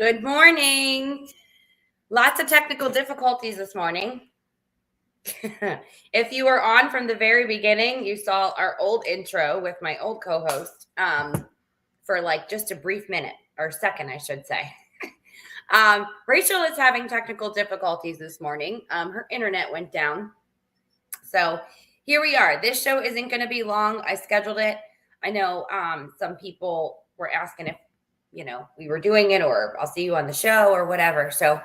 Good morning. Lots of technical difficulties this morning. If you were on from the very beginning, you saw our old intro with my old co-host for like just a brief minute or second, I should say. Rachel is having technical difficulties this morning. Her internet went down. So here we are. This show isn't going to be long. I scheduled it. I know some people were asking if we were doing it or I'll see you on the show or whatever. So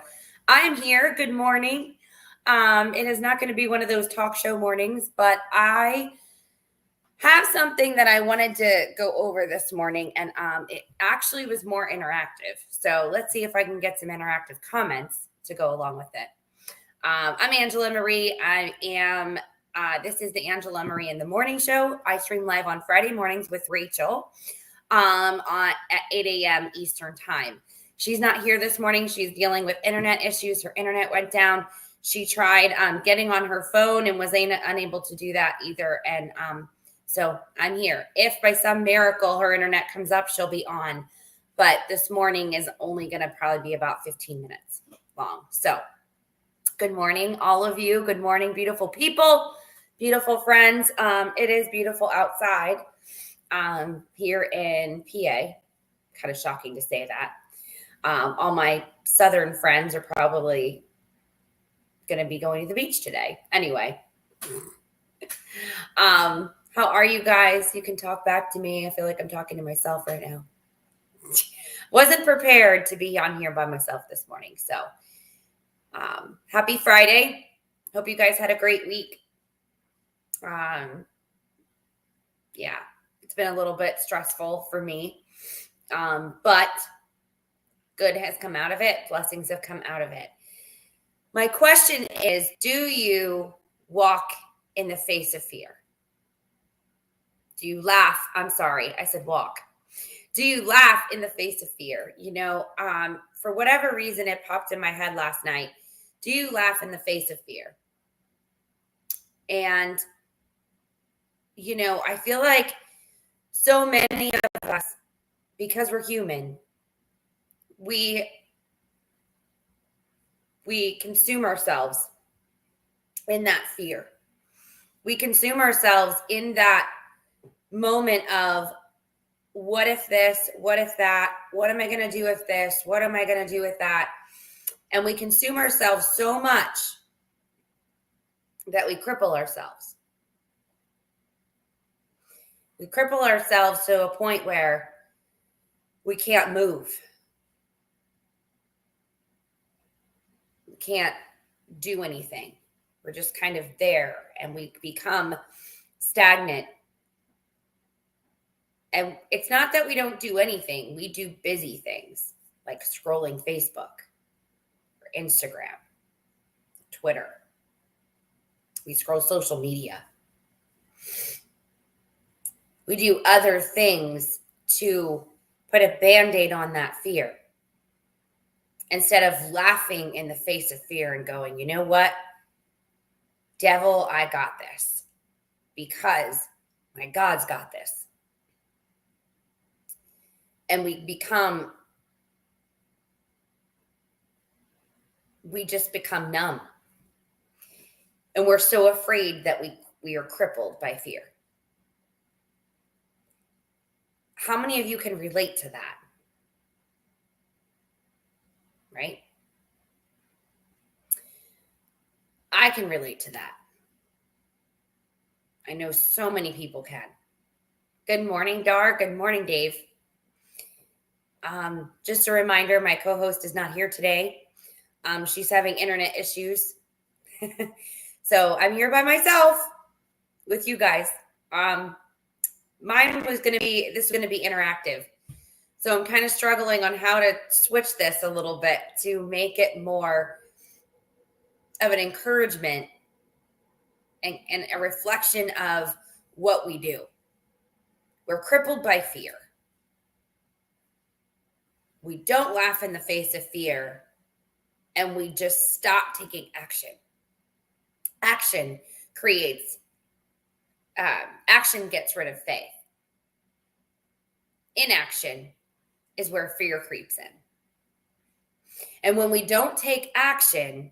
I am here. Good morning. It is not going to be one of those talk show mornings, but I have something that I wanted to go over this morning, and it actually was more interactive. So let's see if I can get some interactive comments to go along with it. I'm Angela Marie. I am. This is the Angela Marie in the Morning Show. I stream live on Friday mornings with Rachel at 8 a.m. Eastern Time. She's not here this morning. She's dealing with internet issues. Her internet went down. She tried getting on her phone and was unable to do that either. And so I'm here. If by some miracle her internet comes up, she'll be on. But this morning is only going to probably be about 15 minutes long. So good morning, all of you. Good morning, beautiful people, beautiful friends. It is beautiful outside here in PA. Kind of shocking to say that. All my southern friends are probably going to be going to the beach today. Anyway, how are you guys? You can talk back to me. I feel like I'm talking to myself right now. Wasn't prepared to be on here by myself this morning. So happy Friday. Hope you guys had a great week. Yeah, it's been a little bit stressful for me. But good has come out of it. Blessings have come out of it. My question is, do you walk in the face of fear? Do you laugh? I'm sorry, I said walk. Do you laugh in the face of fear? For whatever reason, it popped in my head last night. Do you laugh in the face of fear? And, I feel like so many of us, because we're human, we consume ourselves in that fear. We consume ourselves in that moment of, what if this? What if that? What am I going to do with this? What am I going to do with that? And we consume ourselves so much that we cripple ourselves. We cripple ourselves to a point where we can't move. We can't do anything. We're just kind of there, and we become stagnant. And it's not that we don't do anything. We do busy things like scrolling Facebook or Instagram, Twitter. We scroll social media. We do other things to put a Band-Aid on that fear, instead of laughing in the face of fear and going, you know what? Devil, I got this, because my God's got this. And we just become numb. And we're so afraid that we are crippled by fear. How many of you can relate to that? Right? I can relate to that. I know so many people can. Good morning, Dar. Good morning, Dave. Just a reminder, my co-host is not here today. She's having internet issues. So I'm here by myself with you guys. This was going to be interactive. So I'm kind of struggling on how to switch this a little bit to make it more of an encouragement and a reflection of what we do. We're crippled by fear. We don't laugh in the face of fear, and we just stop taking action. Action gets rid of faith. Inaction is where fear creeps in. And when we don't take action,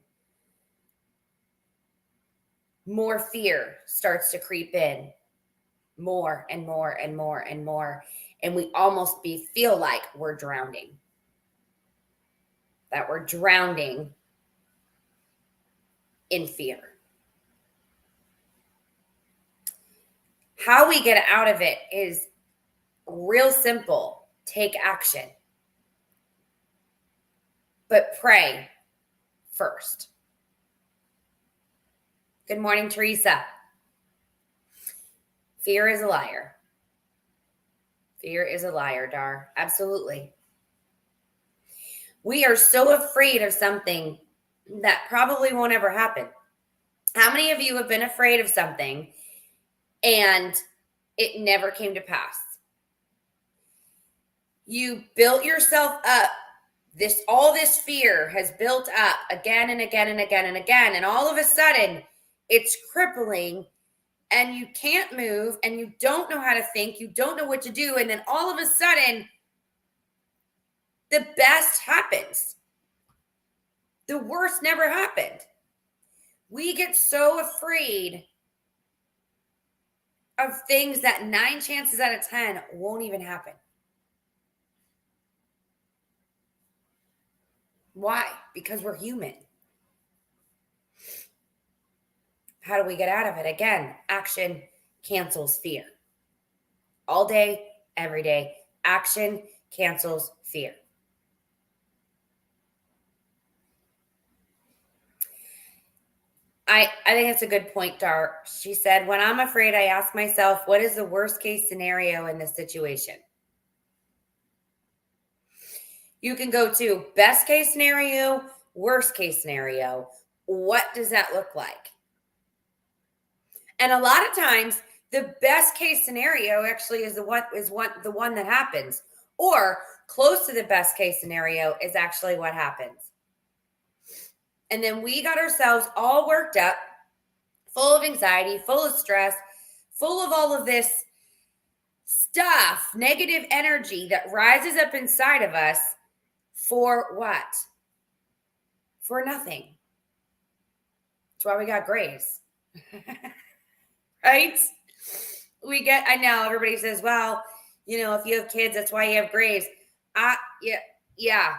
more fear starts to creep in, more and more and more and more. And we almost feel like we're drowning. That we're drowning in fear. How we get out of it is real simple. Take action. But pray first. Good morning, Teresa. Fear is a liar. Fear is a liar, Dar. Absolutely. We are so afraid of something that probably won't ever happen. How many of you have been afraid of something and it never came to pass? You built yourself up. All this fear has built up again and again and again and again. And all of a sudden, it's crippling and you can't move and you don't know how to think. You don't know what to do. And then all of a sudden, the best happens. The worst never happened. We get so afraid of things that 9 chances out of 10 won't even happen. Why? Because we're human. How do we get out of it? Again, action cancels fear. All day, every day, action cancels fear. I think it's a good point, Dar. She said, when I'm afraid, I ask myself, what is the worst case scenario in this situation? You can go to best case scenario, worst case scenario. What does that look like? And a lot of times, the best case scenario actually is the one that happens, or close to the best case scenario is actually what happens. And then we got ourselves all worked up, full of anxiety, full of stress, full of all of this stuff, negative energy that rises up inside of us for what? For nothing. That's why we got grays. Right? I know everybody says, well, if you have kids, that's why you have grays. Yeah.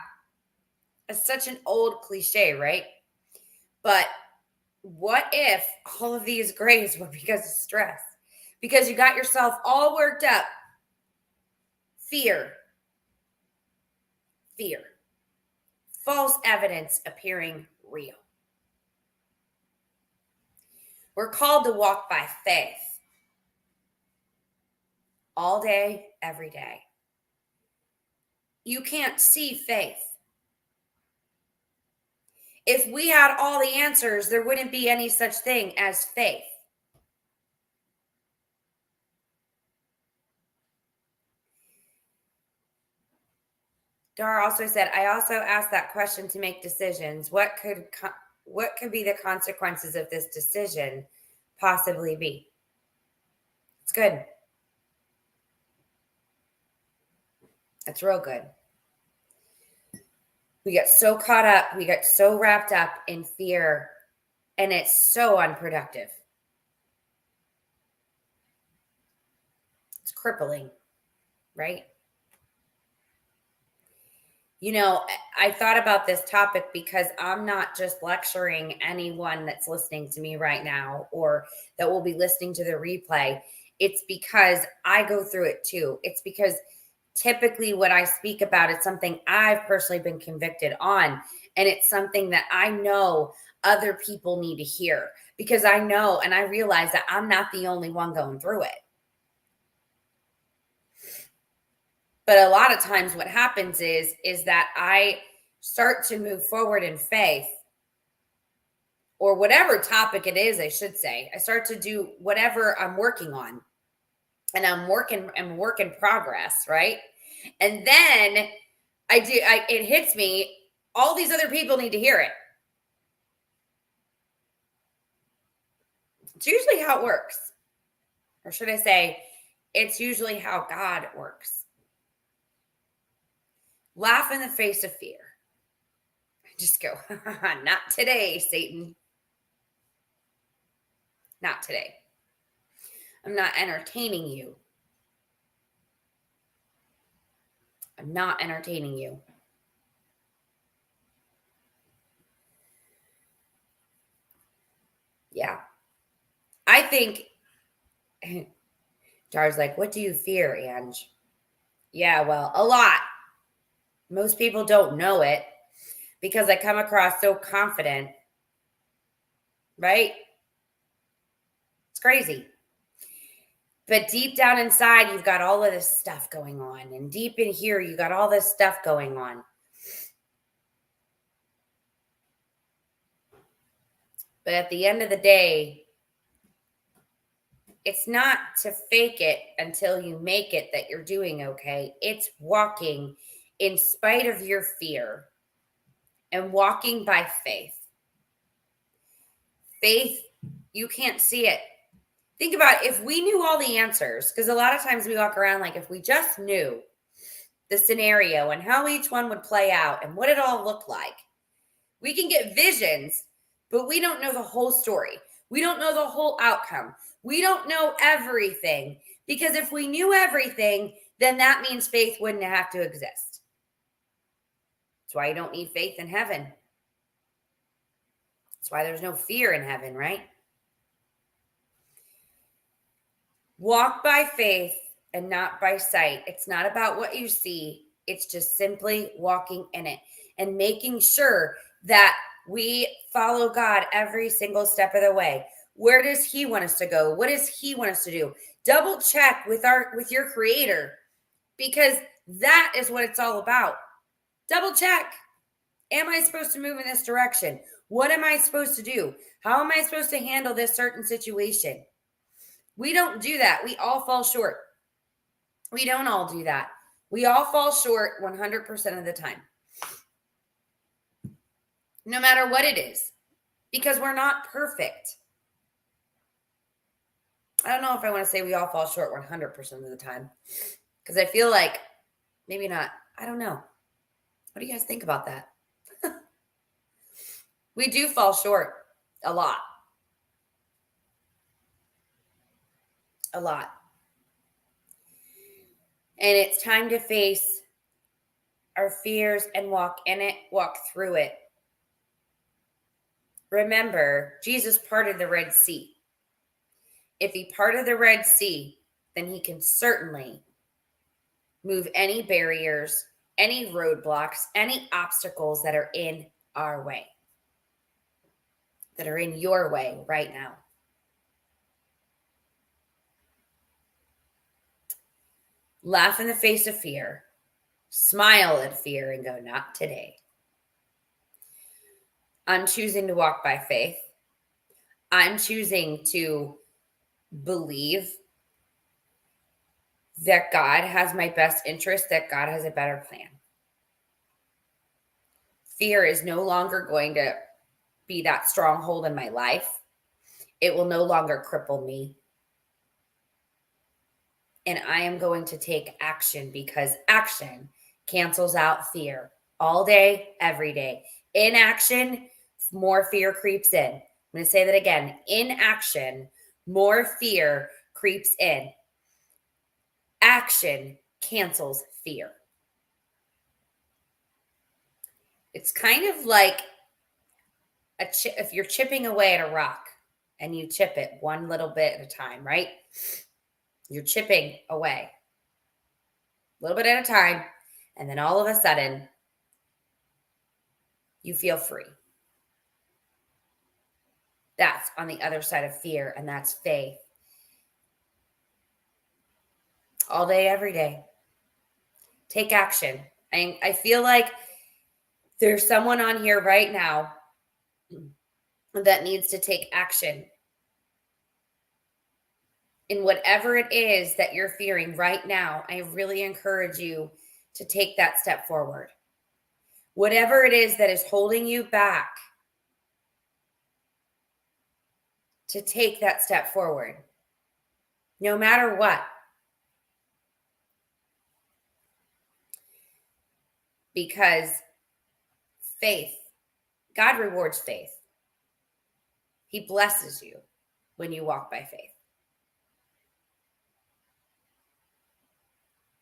It's such an old cliche, right? But what if all of these grays were because of stress? Because you got yourself all worked up. Fear. False evidence appearing real. We're called to walk by faith. All day, every day. You can't see faith. If we had all the answers, there wouldn't be any such thing as faith. Dar also said, I also asked that question to make decisions. What could be the consequences of this decision possibly be? It's good. That's real good. We get so caught up, we get so wrapped up in fear, and it's so unproductive. It's crippling, right? I thought about this topic because I'm not just lecturing anyone that's listening to me right now or that will be listening to the replay. It's because I go through it too. It's because typically what I speak about is something I've personally been convicted on. And it's something that I know other people need to hear because I know and I realize that I'm not the only one going through it. But a lot of times what happens is that I start to move forward in faith or whatever topic it is, I should say. I start to do whatever I'm working on and I'm work in progress, right? And then it hits me. All these other people need to hear it. It's usually how it works. Or should I say, it's usually how God works. Laugh in the face of fear. Just go, not today, Satan. Not today. I'm not entertaining you. I'm not entertaining you. Yeah. I think Jar's like, what do you fear, Ange? Yeah, well, a lot. Most people don't know it because I come across so confident, right? It's crazy. But deep down inside, you've got all of this stuff going on. And deep in here, you got all this stuff going on. But at the end of the day, it's not to fake it until you make it that you're doing okay. It's walking in spite of your fear and walking by faith. Faith, you can't see it. Think about if we knew all the answers, because a lot of times we walk around like if we just knew the scenario and how each one would play out and what it all looked like. We can get visions, but we don't know the whole story. We don't know the whole outcome. We don't know everything, because if we knew everything, then that means faith wouldn't have to exist. That's why you don't need faith in heaven. That's why there's no fear in heaven, right? Walk by faith and not by sight. It's not about what you see. It's just simply walking in it and making sure that we follow God every single step of the way. Where does he want us to go? What does he want us to do? Double check with your creator, because that is what it's all about. Double check. Am I supposed to move in this direction? What am I supposed to do? How am I supposed to handle this certain situation? We don't do that. We all fall short. We don't all do that. We all fall short 100% of the time. No matter what it is, because we're not perfect. I don't know if I want to say we all fall short 100% of the time, because I feel like maybe not. I don't know. What do you guys think about that? We do fall short a lot. A lot. And it's time to face our fears and walk in it, walk through it. Remember, Jesus parted the Red Sea. If he parted the Red Sea, then he can certainly move any barriers, any roadblocks, any obstacles that are in our way, that are in your way right now. Laugh in the face of fear, smile at fear, and go, not today. I'm choosing to walk by faith. I'm choosing to believe that God has my best interest, that God has a better plan. Fear is no longer going to be that stronghold in my life. It will no longer cripple me. And I am going to take action, because action cancels out fear all day, every day. Inaction, more fear creeps in. I'm going to say that again. Inaction, more fear creeps in. Action cancels fear. It's kind of like if you're chipping away at a rock and you chip it one little bit at a time, right? You're chipping away a little bit at a time, and then all of a sudden, you feel free. That's on the other side of fear, and that's faith. All day, every day. Take action. I feel like there's someone on here right now that needs to take action in whatever it is that you're fearing right now. I really encourage you to take that step forward. Whatever it is that is holding you back, to take that step forward, no matter what. Because faith God rewards faith. He blesses you when you walk by faith.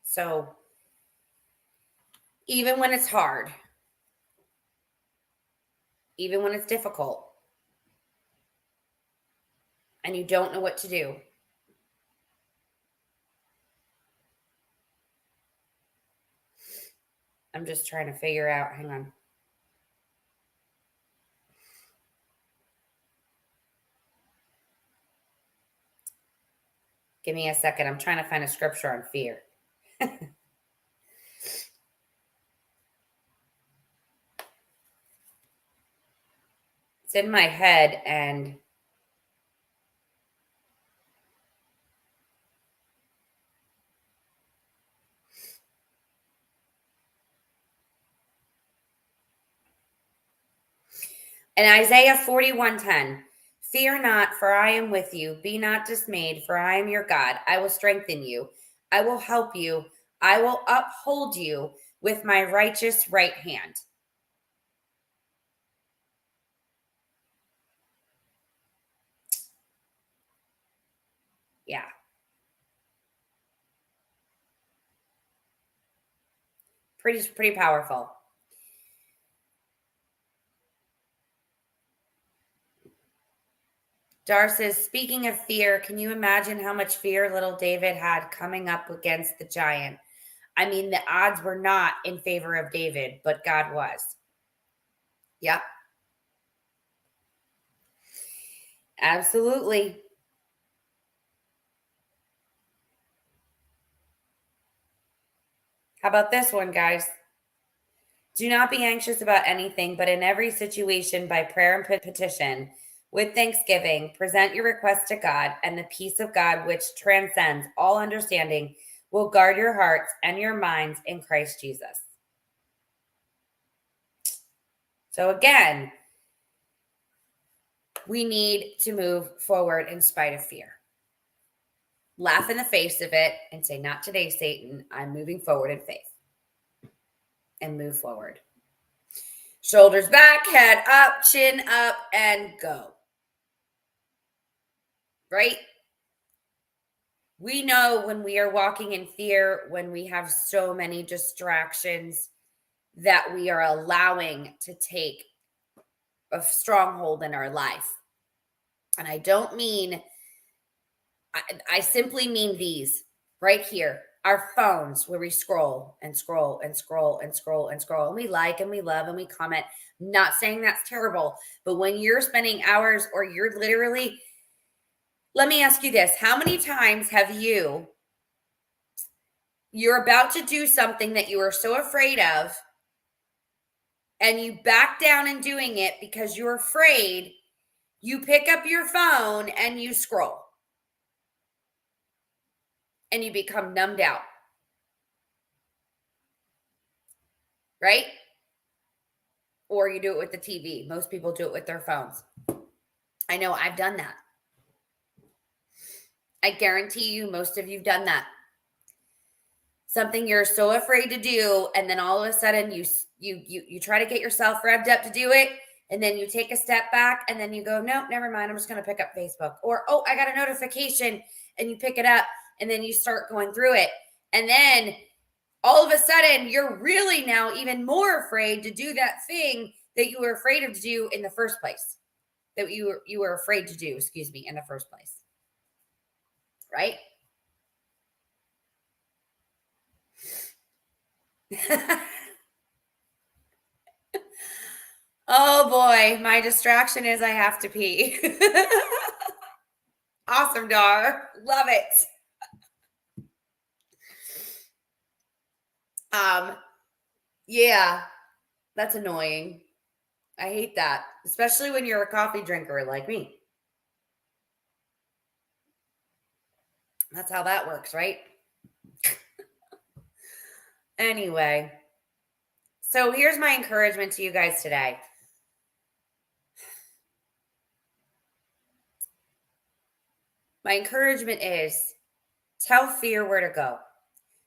So even when it's hard, even when it's difficult, and you don't know what to do, I'm just trying to figure out, hang on. Give me a second. I'm trying to find a scripture on fear. It's in my head and Isaiah 41:10. Fear not, for I am with you. Be not dismayed, for I am your God. I will strengthen you. I will help you. I will uphold you with my righteous right hand. Yeah. Pretty powerful. Dar says, speaking of fear, can you imagine how much fear little David had coming up against the giant? I mean, the odds were not in favor of David, but God was. Yep. Absolutely. How about this one, guys? Do not be anxious about anything, but in every situation, by prayer and petition, with thanksgiving, present your requests to God, and the peace of God, which transcends all understanding, will guard your hearts and your minds in Christ Jesus. So again, we need to move forward in spite of fear. Laugh in the face of it and say, not today, Satan. I'm moving forward in faith. And move forward. Shoulders back, head up, chin up, and go. Right? We know when we are walking in fear, when we have so many distractions, that we are allowing to take a stronghold in our life. And I don't mean, I simply mean these right here. Our phones, where we scroll and scroll and scroll and scroll and scroll, and we like and we love and we comment. Not saying that's terrible, but when you're spending hours or you're literally, let me ask you this. How many times have you're about to do something that you are so afraid of, and you back down in doing it because you're afraid, you pick up your phone and you scroll and you become numbed out, right? Or you do it with the TV. Most people do it with their phones. I know I've done that. I guarantee you most of you've done that. Something you're so afraid to do, and then all of a sudden you try to get yourself revved up to do it, and then you take a step back and then you go, no, never mind, I'm just going to pick up Facebook. Or, oh, I got a notification, and you pick it up and then you start going through it. And then all of a sudden you're really now even more afraid to do that thing that you were afraid of to do in the first place, that you were afraid to do, in the first place. Right? Oh boy, my distraction is I have to pee. Awesome, Dar. Love it. Yeah, that's annoying. I hate that, especially when you're a coffee drinker like me. That's how that works, right? Anyway, so here's my encouragement to you guys today. My encouragement is tell fear where to go.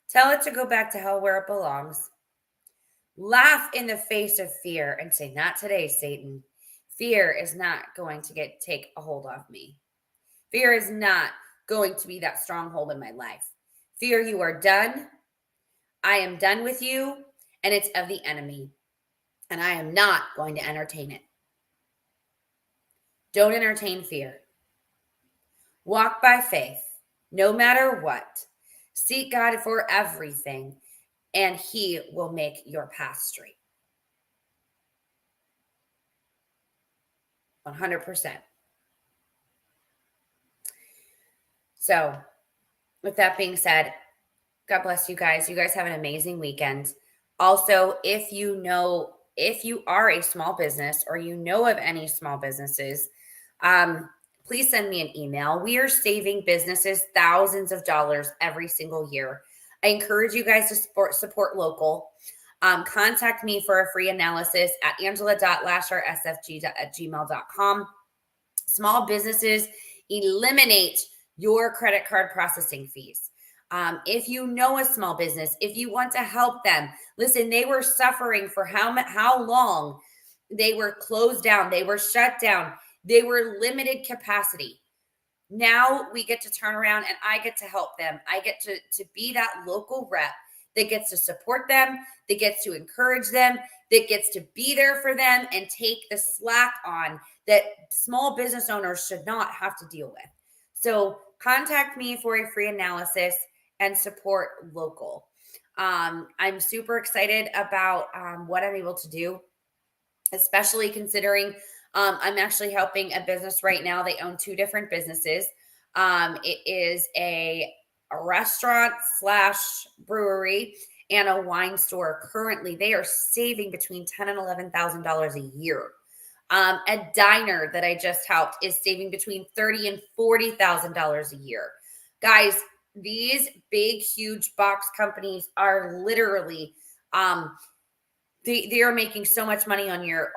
Tell it to go back to hell where it belongs. Laugh in the face of fear and say, not today, Satan. Fear is not going to take a hold of me. Fear is not going to be that stronghold in my life. Fear, you are done. I am done with you, and it's of the enemy, and I am not going to entertain it. Don't entertain fear. Walk by faith, no matter what. Seek God for everything, and He will make your path straight. 100%. So, with that being said, God bless you guys. You guys have an amazing weekend. Also, if you are a small business or you know of any small businesses, please send me an email. We are saving businesses thousands of dollars every single year. I encourage you guys to support local. Contact me for a free analysis at angela.lashersfg@gmail.com. Small businesses eliminate your credit card processing fees. If you know a small business, if you want to help them, listen, they were suffering for how long? They were closed down. They were shut down. They were limited capacity. Now we get to turn around and I get to help them. I get to be that local rep that gets to support them, that gets to encourage them, that gets to be there for them and take the slack on that small business owners should not have to deal with. So contact me for a free analysis and support local. I'm super excited about what I'm able to do, especially considering I'm actually helping a business right now. They own two different businesses. It is a restaurant / brewery and a wine store. Currently, they are saving between $10,000 and $11,000 a year. A diner that I just helped is saving between $30,000 and $40,000 a year. Guys, these big, huge box companies are literally they are making so much money on your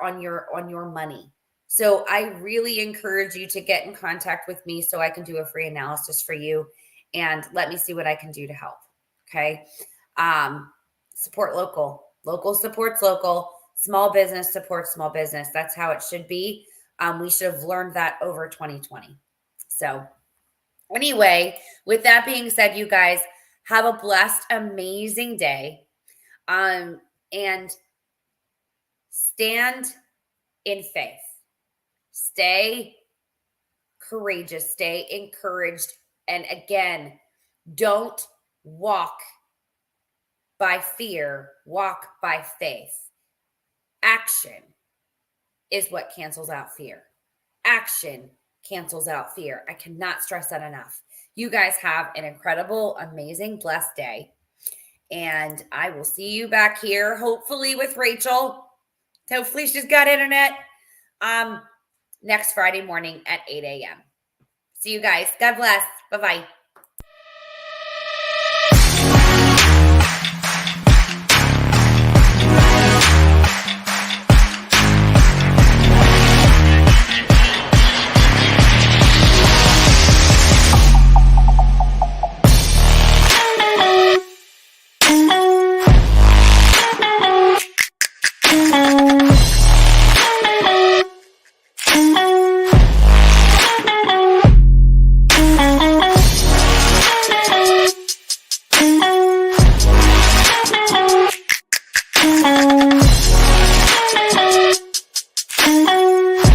money. So I really encourage you to get in contact with me so I can do a free analysis for you and let me see what I can do to help. Okay. Support local. Local supports local. Small business supports small business. That's how it should be. We should have learned that over 2020. So anyway, with that being said, you guys have a blessed, amazing day. And stand in faith. Stay courageous, stay encouraged. And again, don't walk by fear, walk by faith. Action is what cancels out fear. Action cancels out fear. I cannot stress that enough. You guys have an incredible, amazing, blessed day. And I will see you back here, hopefully with Rachel. Hopefully she's got internet. Next Friday morning at 8 a.m. See you guys. God bless. Bye-bye.